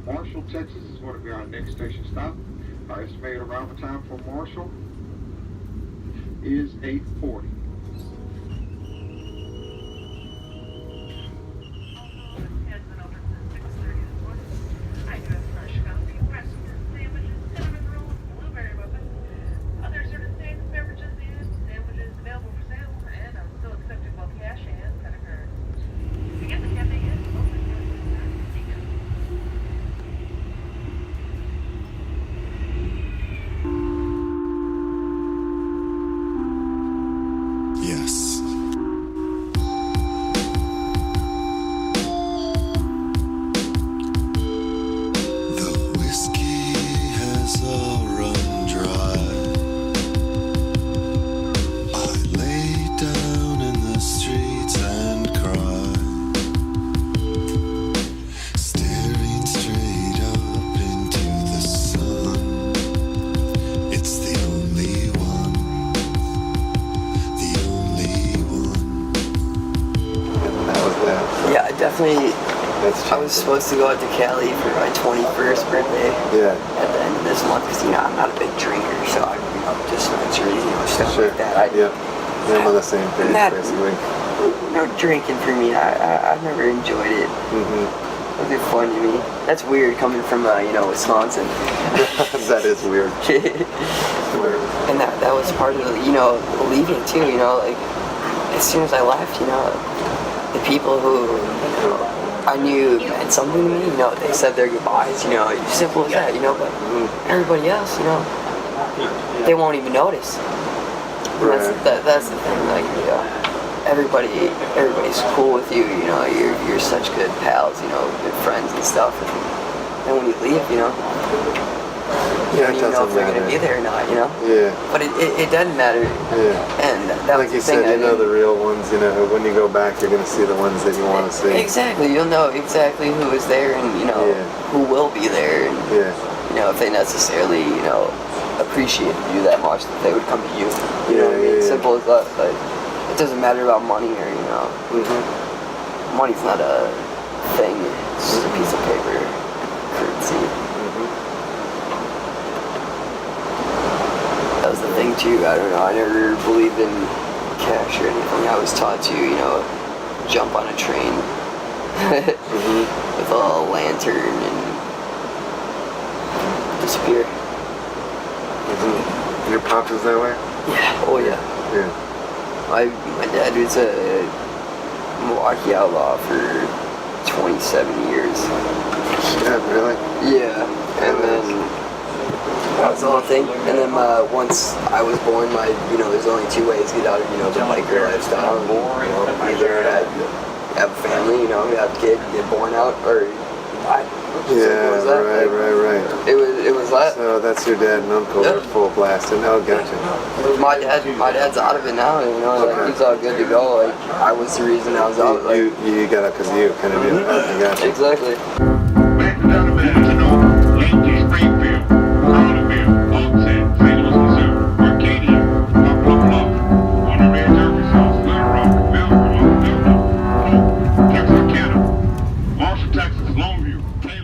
Marshall, Texas is going to be our next station stop. Our estimated arrival time for Marshall is 8:40. Yes. The whiskey has all run dry. I lay down in the streets and cry, staring straight up into the sun. It's the only one. Yeah, I definitely. I was supposed to go out to Cali for my 21st birthday. Yeah. At the end of this month, because I'm not a big drinker, so I dispensaries, stuff like that. Yeah. I'm on the same page, basically. No drinking for me. I've never enjoyed it. Mm-hmm. It'd be fun to me. That's weird coming from Wisconsin. That is weird. And that was part of leaving too. Like as soon as I left, the people who I knew meant something to me, they said their goodbyes, simple as that, but everybody else, they won't even notice. Right. That's the thing, like, everybody's cool with you, you're such good pals, good friends and stuff, and when you leave, you don't even know if they're going to be there or not, Yeah. But it doesn't matter. Yeah. And that like was you the thing. said, the real ones, when you go back, you're going to see the ones that you want to see. Exactly. You'll know exactly who is there and, who will be there. And, if they necessarily, appreciated you that much, that they would come to you. You know what I mean? Yeah. Simple as that. Like, it doesn't matter about money or, money's not a thing. It's just a piece of paper. Currency. That was the thing too, I don't know, I never believed in cash or anything. I was taught to, jump on a train with a lantern and disappear. Your pops was that way? Yeah, oh yeah. Yeah. My dad was a Milwaukee outlaw for 27 years. Yeah, really? Yeah, and then that was the whole thing. And then once I was born, there's only two ways to get out of, the biker lifestyle. Either have a family, have a kid, get born out, or die. Yeah, right. It was that. So that's your dad and uncle are full blasted. Oh, gotcha. My dad's out of it now, like, he's all good to go. Like, I was the reason I was out. Like, you got out because of you, kind of deal. I gotcha. Exactly. Marshall, Texas, Longview, Tavel.